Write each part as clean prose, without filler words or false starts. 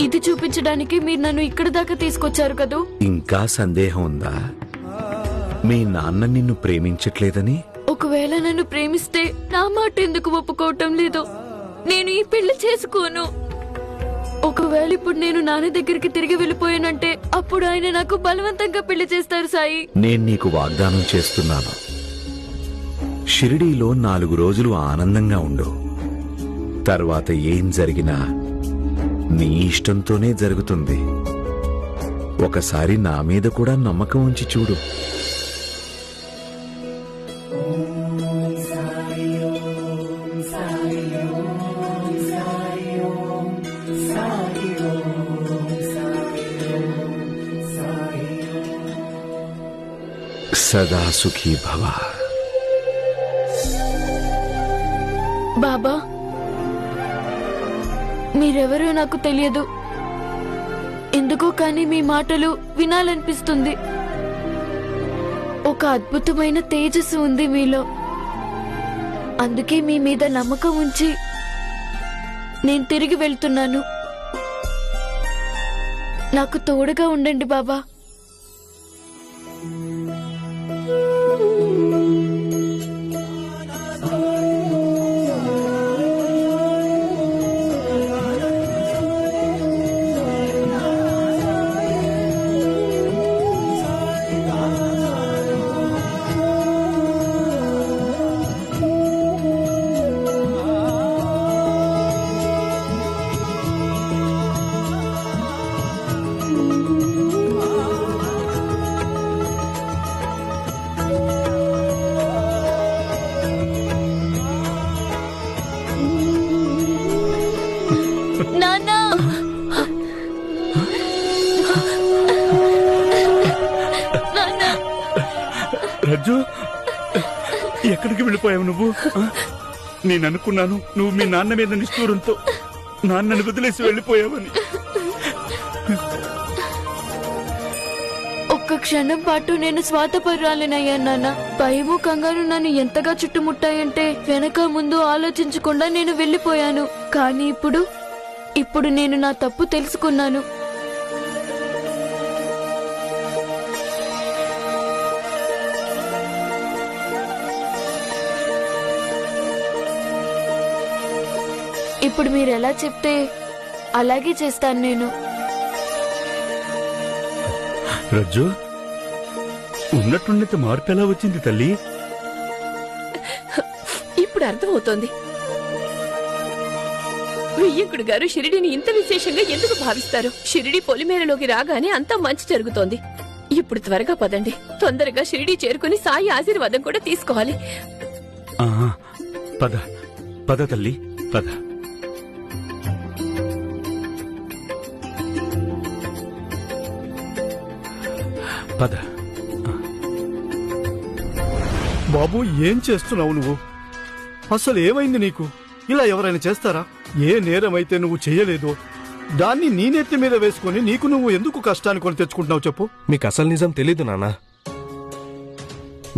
ఇది చూపించడానికి మీరు నన్ను ఇక్కడ దాకా తీసుకొచ్చారు కదూ. ఇంకా సందేహం ఉందా? మీ నాన్న నిన్ను ప్రేమించట్లేదని? ఒకవేళ నన్ను ప్రేమిస్తే నా మాట ఎందుకు ఒప్పుకోవటం లేదు? నేను ఈ పెళ్లి చేసుకోను. ఒకవేళ ఇప్పుడు నేను నాన్న దగ్గరికి తిరిగి వెళ్ళిపోయానంటే అప్పుడు ఆయన నాకు బలవంతంగా పెళ్లి చేస్తారు సాయి. నేను నీకు వాగ్దానం చేస్తున్నాను, షిరిడీలో 4 రోజులు ఆనందంగా ఉండు. తర్వాత ఏం జరిగినా నీ ఇష్టంతోనే జరుగుతుంది. ఒకసారి నా మీద కూడా నమ్మకం ఉంచి చూడు. సదా సుఖీ భవ. బాబా, మీరెవరో నాకు తెలియదు, ఎందుకో కానీ మీ మాటలు వినాలనిపిస్తుంది. ఒక అద్భుతమైన తేజస్సు ఉంది మీలో. అందుకే మీ మీద నమ్మకం ఉంచి నేను తిరిగి వెళ్తున్నాను. నాకు తోడుగా ఉండండి బాబా. రజ్జు, ఎక్కడికి వెళ్ళిపోయావు నువ్వు? నేను అనుకున్నాను నువ్వు మీ నాన్న మీద నిష్ఠూరంతో నాన్నను వదిలేసి వెళ్ళిపోయావని. ఒక్క క్షణం పాటు నేను స్వాతపర్రాలనయ్యా నాన్న. భయము కంగారు నన్ను ఎంతగా చుట్టుముట్టాయంటే వెనక ముందు ఆలోచించకుండా నేను వెళ్ళిపోయాను. కానీ ఇప్పుడు నేను నా తప్పు తెలుసుకున్నాను. ఇప్పుడు మీరు ఎలా చెప్తే అలాగే చేస్తాను నేను. రజ్జు, ఉన్నట్టుండితే మార్పు ఎలా వచ్చింది తల్లి? ఇప్పుడు అర్థమవుతోంది. వియ్యంకుడు గారు షిరిడిని ఇంత విశేషంగా ఎందుకు భావిస్తారు? షిరిడి పొలిమేరలోకి రాగానే అంతా మంచి జరుగుతోంది. ఇప్పుడు త్వరగా పదండి, తొందరగా షిరిడి చేరుకుని సాయి ఆశీర్వాదం కూడా తీసుకోవాలి. పద పద తల్లి, పద. పద. బాబు, ఏం చేస్తున్నావు నువ్వు? అసలు ఏమైంది నీకు? ఇలా ఎవరైనా చేస్తారా? ఏ నేరమైతే నువ్వు చెయ్యలేదో దాన్ని నీ నెత్తి మీద వేసుకుని నీకు నువ్వు ఎందుకు కష్టాన్ని కొని తెచ్చుకుంటున్నావు చెప్పు? మీకు అసలు నిజం తెలీదు నాన్న.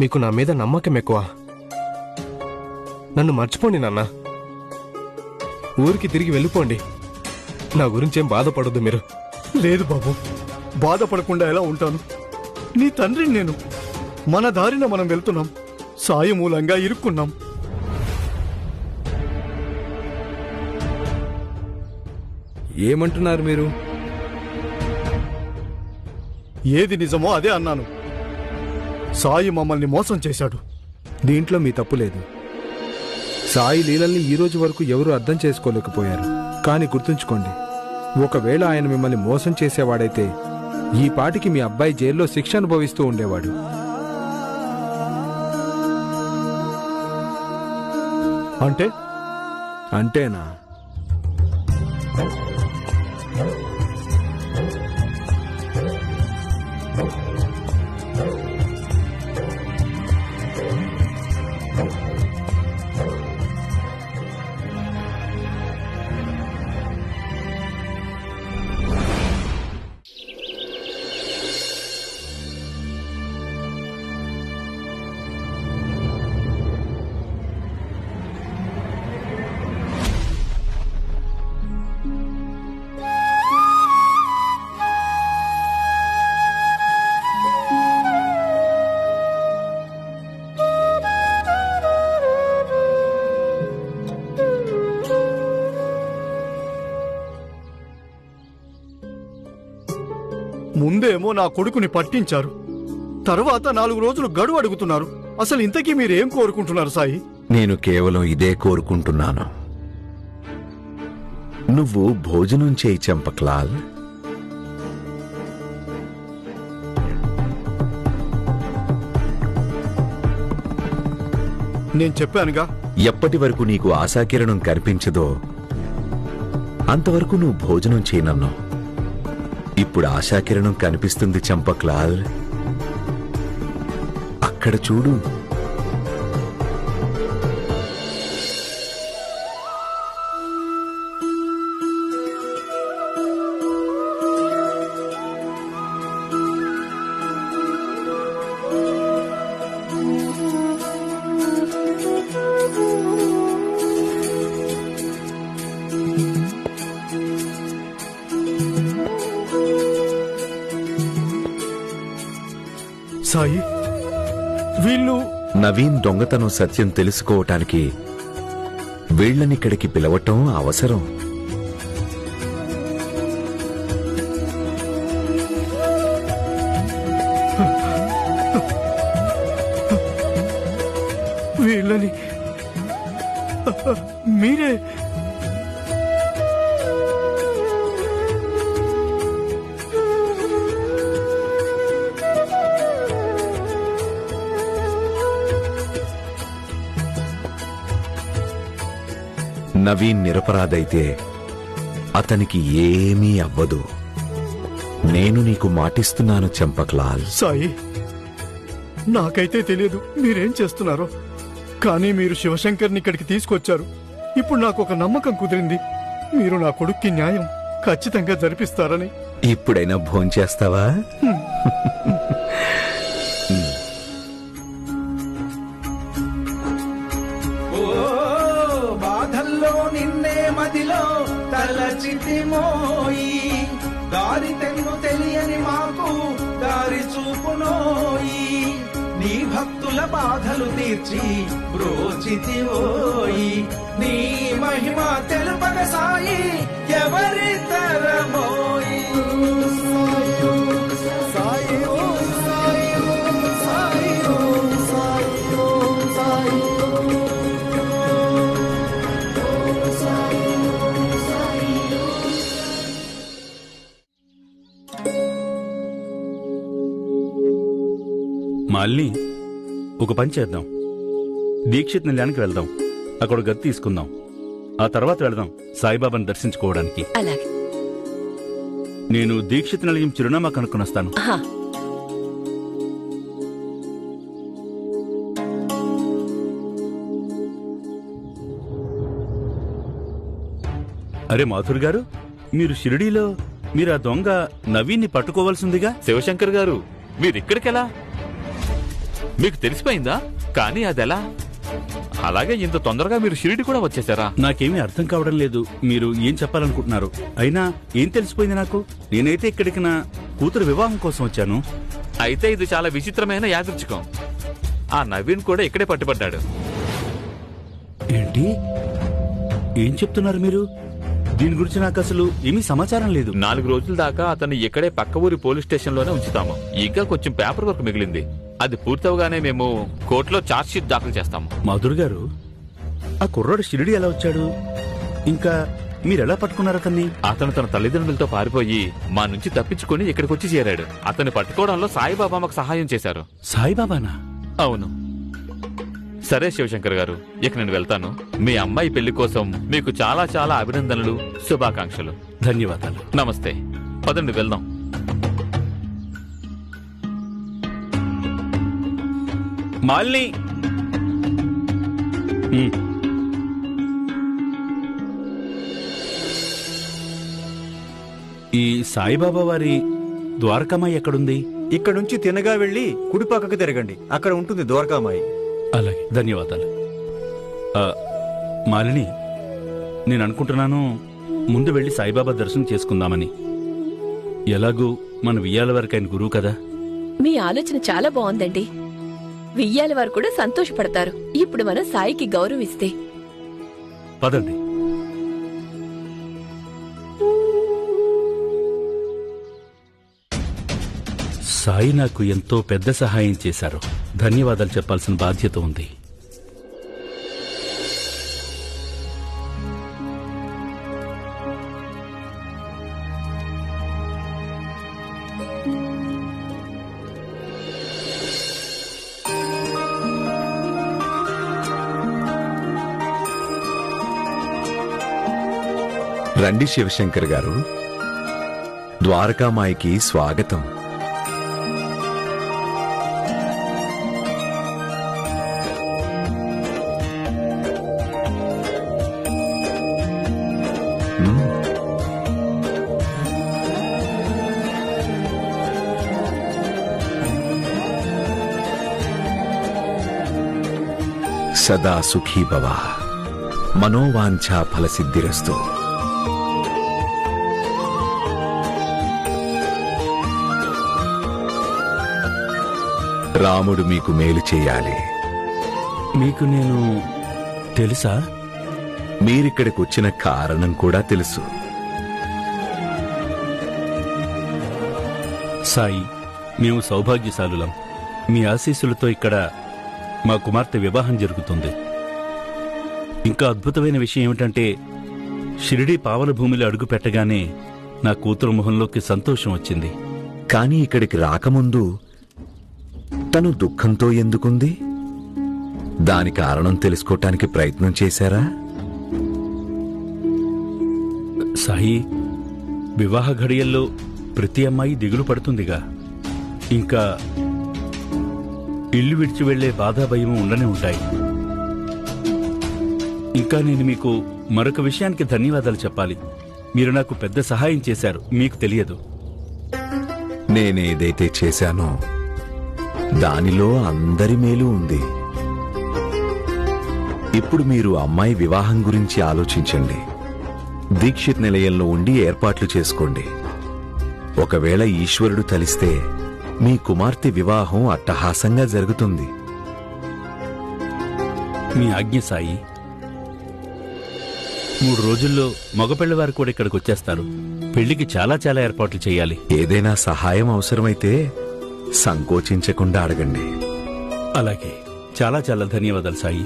మీకు నా మీద నమ్మకం ఎక్కువ. నన్ను మర్చిపోండి నాన్న. ఊరికి తిరిగి వెళ్ళిపోండి. నా గురించేం బాధపడద్దు మీరు. లేదు బాబు, బాధపడకుండా ఎలా ఉంటాను? నీ తండ్రిని నేను. మన దారిన మనం వెళ్తున్నాం, సాయి మూలంగా ఇరుక్కున్నాం. ఏమంటున్నారు మీరు? ఏది నిజమో అదే అన్నాను. సాయి మమ్మల్ని మోసం చేశాడు. దీంట్లో మీ తప్పు లేదు. సాయి లీలల్ని ఈ రోజు వరకు ఎవరూ అర్థం చేసుకోలేకపోయారు. కానీ గుర్తుంచుకోండి, ఒకవేళ ఆయన మిమ్మల్ని మోసం చేసేవాడైతే ఈ పాటికి మీ అబ్బాయి జైల్లో శిక్ష అనుభవిస్తూ ఉండేవాడు. అంటేనా? ముందేమో నా కొడుకుని పట్టించారు, తర్వాత 4 రోజులు గడువు అడుగుతున్నారు. అసలు ఇంతకీ మీరేం కోరుకుంటున్నారు సాయి? నేను కేవలం ఇదే కోరుకుంటున్నాను. నువ్వు భోజనం చేయి చంపక్లాల్. నేను చెప్పానుగా, ఎప్పటి వరకు నీకు ఆశాకిరణం కనిపించదో అంతవరకు నువ్వు భోజనం చేయనన్నావు. ఇప్పుడు ఆశాకిరణం కనిపిస్తుంది చంపక్లాల్. అక్కడ చూడు. సాయి, వీళ్ళు నవీన్ దొంగతనం సత్యం తెలుసుకోవటానికి వీళ్ళనిక్కడికి పిలవటం అవసరం. వీళ్ళని మీరే నవీన్ నిరపరాధైతే అతనికి ఏమీ అవ్వదు. నేను నీకు మాటిస్తున్నాను చంపక్లాల్. సాయి, నాకైతే తెలియదు మీరేం చేస్తున్నారో, కానీ మీరు శివశంకర్ని ఇక్కడికి తీసుకొచ్చారు. ఇప్పుడు నాకు ఒక నమ్మకం కుదిరింది, మీరు నా కొడుక్కి న్యాయం ఖచ్చితంగా జరిపిస్తారని. ఇప్పుడైనా భోంచేస్తావా? బాధల్లో నిన్నే మదిలో తలచితిమోయి, దారి తెన్ను తెలియని మాకు దారి చూపునోయి, నీ భక్తుల బాధలు తీర్చి బ్రోచితివోయి, నీ మహిమ తెలుపగ సాయి ఎవరి తరమోయి. మాలిని, ఒక పని చేద్దాం. దీక్షిత్ నిలయానికి వెళ్దాం, అక్కడ గది తీసుకుందాం. ఆ తర్వాత వెళదాం సాయిబాబాను దర్శించుకోవడానికి. అలాగే. నేను దీక్షిత్ నిలయం చిరునామా కనుక్కొనొస్తాను. ఆహా. అరే మాథుర్ గారు, మీరు షిరిడీలో మీరు ఆ దొంగ నవీన్ని పట్టుకోవాల్సిందిగా. శివశంకర్ గారు, మీరిక్కడికెలా? మీకు తెలిసిపోయిందా? కానీ అదెలా? అలాగే ఇంత తొందరగా మీరు షిరిడి కూడా వచ్చేసారా? నాకేమీ అర్థం కావడం లేదు. మీరు ఏం చెప్పాలనుకుంటున్నారు? అయినా ఏం తెలిసిపోయింది నాకు? నేనైతే ఇక్కడికి నా కూతురు వివాహం కోసం వచ్చాను. అయితే ఇది చాలా విచిత్రమైన యాదృచ్ఛికం. ఆ నవీన్ కూడా ఇక్కడే పట్టుబడ్డాడు. ఏంటి? ఏం చెప్తున్నారు మీరు? దీని గురించి నాకు అసలు ఏమీ సమాచారం లేదు. 4 రోజుల దాకా అతన్ని ఇక్కడే పక్క ఊరి పోలీస్ స్టేషన్ లోనే ఉంచుతాము. ఇంకా కొంచెం పేపర్ వర్క్ మిగిలింది. అది పూర్తవగానే మేము కోర్టులో ఛార్జ్ షీట్ దాఖలు చేస్తాము. మాధుర్ గారు, ఆ కుర్రాడు షిరిడి ఎలా వచ్చాడు? ఇంకా మీరెలా పట్టుకున్నారు అతన్ని? అతను తన తల్లిదండ్రులతో పారిపోయి మా నుంచి తప్పించుకుని ఇక్కడికి వచ్చి చేరాడు. అతన్ని పట్టుకోవడంలో సాయిబాబా మాకు సహాయం చేశారు. సాయిబాబానా? అవును. సరే శివశంకర్ గారు, ఇక నేను వెళ్తాను. మీ అమ్మాయి పెళ్లి కోసం మీకు చాలా చాలా అభినందనలు, శుభాకాంక్షలు. ధన్యవాదాలు. నమస్తే. పదండి వెళ్దాం. మాలిని, ఈ సాయిబాబా వారి ద్వారకామాయి ఎక్కడుంది? ఇక్కడ నుంచి తినగా వెళ్లి కుడిపక్కకు తిరగండి, అక్కడ ఉంటుంది ద్వారకామాయి. అలాగే, ధన్యవాదాలు. మాలిని, నేను అనుకుంటున్నాను ముందు వెళ్లి సాయిబాబా దర్శనం చేసుకుందామని. ఎలాగూ మన వియ్యాల వరకు ఆయన గురువు కదా. మీ ఆలోచన చాలా బాగుందండి. వియ్యాల వారు కూడా సంతోషపడతారు. ఇప్పుడు మనం సాయికి గౌరవిస్తే. పదండి. సాయి నాకు ఎంతో పెద్ద సహాయం చేశారు. ధన్యవాదాలు చెప్పాల్సిన బాధ్యత ఉంది. రండి శివశంకర్ గారు, ద్వారకామాయికి స్వాగతం. సదా సుఖీ భవ, మనోవాంఛా ఫలసిద్ధిరస్తు. రాముడు మీకు మేలు చేయాలి. మీకు నేను తెలుసా? మీరిక్కడికి వచ్చిన కారణం కూడా తెలుసు. సాయి, మేము సౌభాగ్యశాలులం. మీ ఆశీస్సులతో ఇక్కడ మా కుమార్తె వివాహం జరుగుతుంది. ఇంకా అద్భుతమైన విషయం ఏమిటంటే, షిరిడీ పావన భూమిలో అడుగు పెట్టగానే నా కూతురు మొహంలోకి సంతోషం వచ్చింది. కాని ఇక్కడికి రాకముందు తను దుఃఖంతో ఎందుకుంది? దాని కారణం తెలుసుకోవటానికి ప్రయత్నం చేశారా? సాయి, వివాహ ఘడియల్లో ప్రతి అమ్మాయి దిగులు పడుతుందిగా. ఇంకా ఇల్లు విడిచి వెళ్లే బాధా భయం ఉండనే ఉంటాయి. ఇంకా నేను మీకు మరొక విషయానికి ధన్యవాదాలు చెప్పాలి. మీరు నాకు పెద్ద సహాయం చేశారు, మీకు తెలియదు. నేనేదైతే చేశానో దానిలో అందరి మేలు ఉంది. ఇప్పుడు మీరు అమ్మాయి వివాహం గురించి ఆలోచించండి. దీక్షిత్ నిలయంలో ఉండి ఏర్పాట్లు చేసుకోండి. ఒకవేళ ఈశ్వరుడు తలిస్తే మీ కుమార్తె వివాహం అట్టహాసంగా జరుగుతుంది. మీ ఆజ్ఞ సాయి. 3 రోజుల్లో మగపెళ్లివారు కూడా ఇక్కడికి వచ్చేస్తారు. పెళ్లికి చాలా చాలా ఏర్పాట్లు చేయాలి. ఏదైనా సహాయం అవసరమైతే సంకోచించకుండా అడగండి. అలాగే, చాలా చాలా ధన్యవాదాలు సాయి.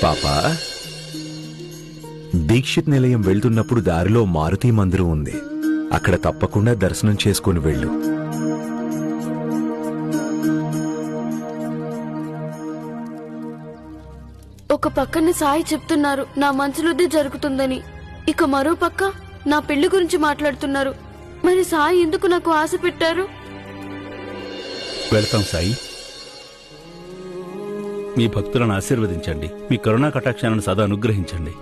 పాపా, దీక్షిత్ నిలయం వెళ్తున్నప్పుడు దారిలో మారుతి మందిరం ఉంది. అక్కడ తప్పకుండా దర్శనం చేసుకుని వెళ్ళు. ఒక పక్కన సాయి చెప్తున్నారు నా మనసులోదే జరుగుతుందని, ఇక మరో పక్క నా పెళ్లి గురించి మాట్లాడుతున్నారు. మరి సాయి ఎందుకు నాకు ఆశ పెట్టారు? వెళ్తాం సాయి. మీ భక్తులను ఆశీర్వదించండి. మీ కరుణా కటాక్షాలను సదా అనుగ్రహించండి.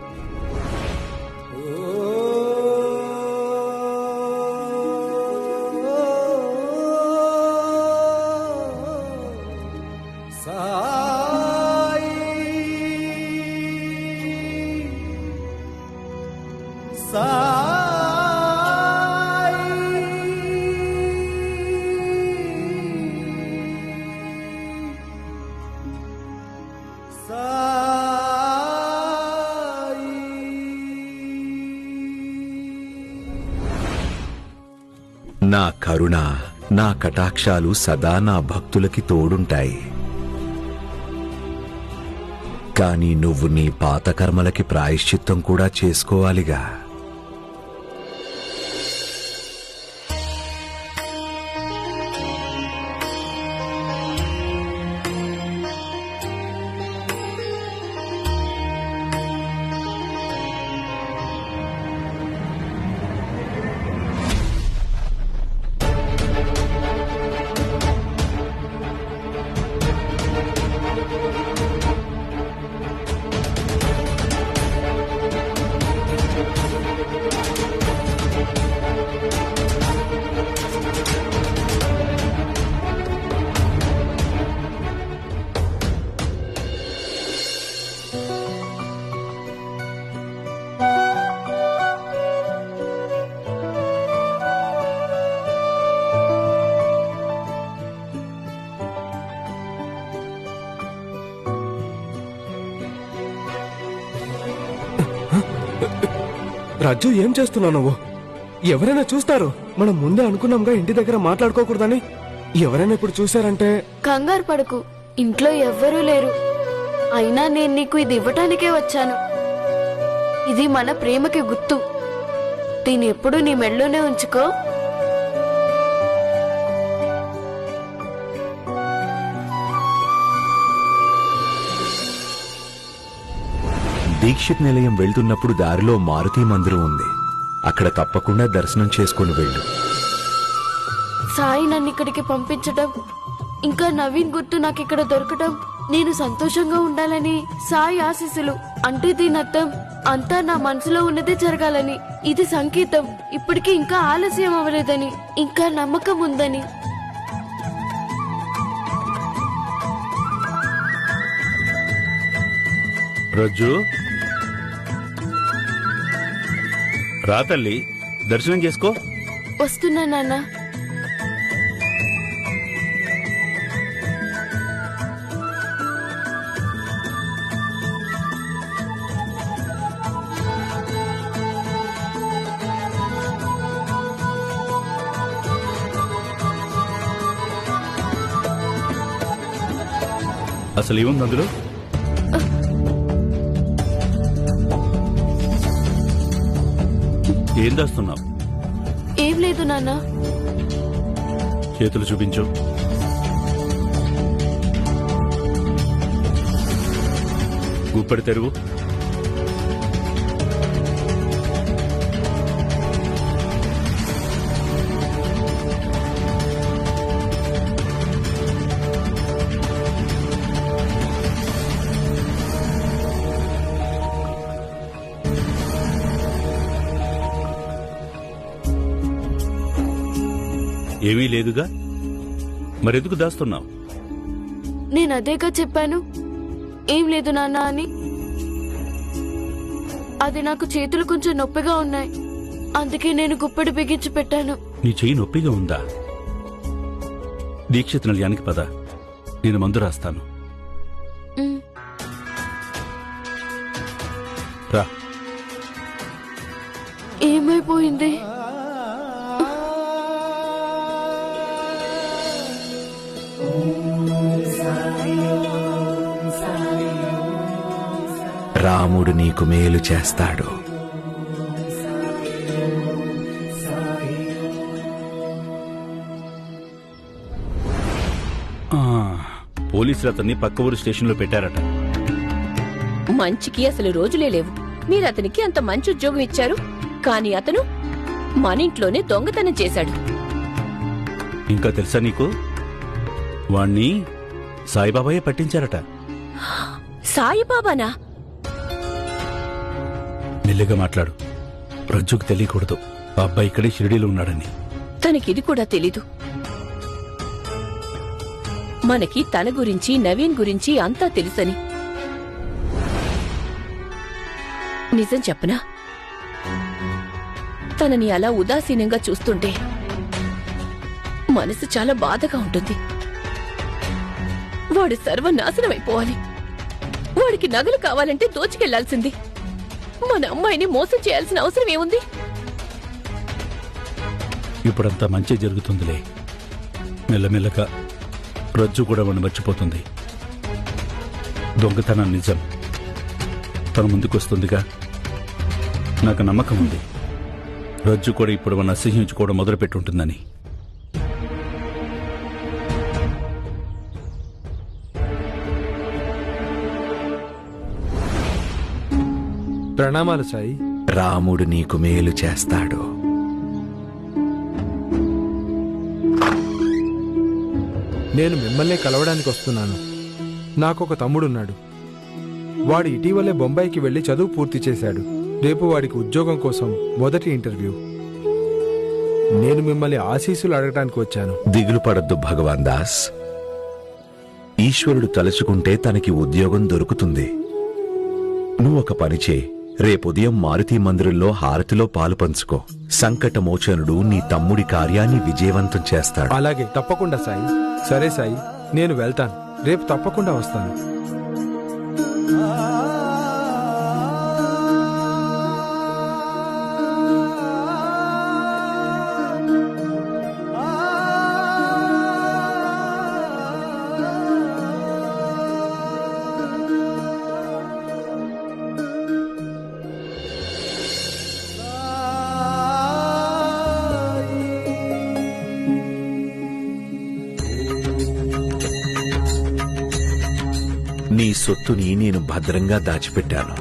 నా కరుణ, నా కటాక్షాలు సదా నా భక్తులకి తోడుంటాయి. కాని నువ్వు నీ పాత కర్మలకి ప్రాయశ్చిత్తం కూడా చేసుకోవాలిగా. రాజు, ఏం చేస్తున్నావు నువ్వు? ఎవరైనా చూస్తారు. మనం ముందే అనుకున్నాంగా ఇంటి దగ్గర మాట్లాడుకోకూడదని. ఎవరైనా ఇప్పుడు చూశారంటే కంగారు పడకు, ఇంట్లో ఎవ్వరూ లేరు. అయినా నేను నీకు ఇది ఇవ్వటానికే వచ్చాను. ఇది మన ప్రేమకి గుర్తు. దీన్ని ఎప్పుడూ నీ మెళ్ళోనే ఉంచుకో. దీక్షిత్ నిలయం వెళ్తున్నప్పుడు దారిలో మారుతి మందిరం ఉంది. అక్కడ తప్పకుండా దర్శనం చేసుకుని వెళ్ళు. సాయి నన్ను ఇక్కడికి పంపించటం, ఇంకా నవీన్ గుర్తు నాకు ఇక్కడ దొరకటం, నేను సంతోషంగా ఉండాలని సాయి ఆశీస్సులు. అంటే దీని అర్థం అంతా నా మనసులో ఉన్నదే జరగాలని. ఇది సంకేతం ఇప్పటికీ ఇంకా ఆలస్యం అవ్వలేదని, ఇంకా నమ్మకం ఉందని. రజ్జు, రా తల్లి, దర్శనం చేసుకో. వస్తున్నా నాన్న. అసలు ఏముంది అందులో? ఏం దాస్తున్నావు? ఏం లేదు నాన్న. చేతులు చూపించు. గుప్పడి తెరువు. ఏమీ లేదుగా, మరెందుకు దాస్తున్నావు? నేను అదేగా చెప్పాను, ఏం లేదు నాన్న అని. అది నాకు చేతులు కొంచెం నొప్పిగా ఉన్నాయి, అందుకే నేను గుప్పడి బిగించి పెట్టాను. నీ చెయ్యి నొప్పిగా ఉందా? దీక్షిత్ నిలయానికి పద, నేను మందు రాస్తాను. ఉమ్. రా. ఏమైపోయింది? రాముడు నీకు మేలు చేస్తాడు. పోలీసులు అతన్ని పక్క ఊరు స్టేషన్లో పెట్టారట. మంచికి అసలు రోజులే లేవు. మీరు అతనికి అంత మంచి ఉద్యోగం ఇచ్చారు, కానీ అతను మన ఇంట్లోనే దొంగతనం చేశాడు. ఇంకా తెలుసా నీకు? వాణ్ణి సాయిబాబాయే పట్టించారట. సాయిబాబానా? మెల్లిగా మాట్లాడు, రజ్జుకు తెలియకూడదు ఆ అబ్బాయి ఇక్కడే షిరిడీలో ఉన్నాడని. తనకిది కూడా తెలీదు. మనకి తన గురించి నవీన్ గురించి అంతా తెలుసని. నిజం చెప్పనా, తనని అలా ఉదాసీనంగా చూస్తుంటే మనసు చాలా బాధగా ఉంటుంది. వాడు సర్వనాశనమైపోవాలి. వాడికి నగలు కావాలంటే దోచుకెళ్లాల్సింది. మన అమ్మాయిని మోసం చేయాల్సిన అవసరం ఏముంది? ఇప్పుడంతా మంచి జరుగుతుందిలే. మెల్లమెల్లగా రజ్జు కూడా మనం మర్చిపోతుంది. దొంగతనం నిజం తన ముందుకొస్తుందిగా. నాకు నమ్మకం ఉంది రజ్జు కూడా ఇప్పుడు మన అసహ్యించుకోవడం మొదలుపెట్టుంటుందని. ప్రణామాలు సాయి. రాముడు నీకు మేలు చేస్తాడు. నేను మిమ్మల్నే కలవడానికి వస్తున్నాను. నాకొక తమ్ముడున్నాడు. వాడు ఇటీవలే బొంబాయికి వెళ్లి చదువు పూర్తి చేశాడు. రేపు వాడికి ఉద్యోగం కోసం మొదటి ఇంటర్వ్యూ. నేను మిమ్మల్ని ఆశీస్సులు అడగటానికి వచ్చాను. దిగులు పడొద్దు భగవాన్ దాస్. ఈశ్వరుడు తలుచుకుంటే తనకి ఉద్యోగం దొరుకుతుంది. నువ్వొక పని చేయి, రేపుదయం మారుతి మందిరంలో హారతిలో పాలు పంచుకో. సంకటమోచనుడు నీ తమ్ముడి కార్యాన్ని విజయవంతం చేస్తాడు. అలాగే, తప్పకుండా సాయి. సరే సాయి, నేను వెళ్తాను. రేపు తప్పకుండా వస్తాను. సొత్తుని నేను భద్రంగా దాచిపెట్టాను.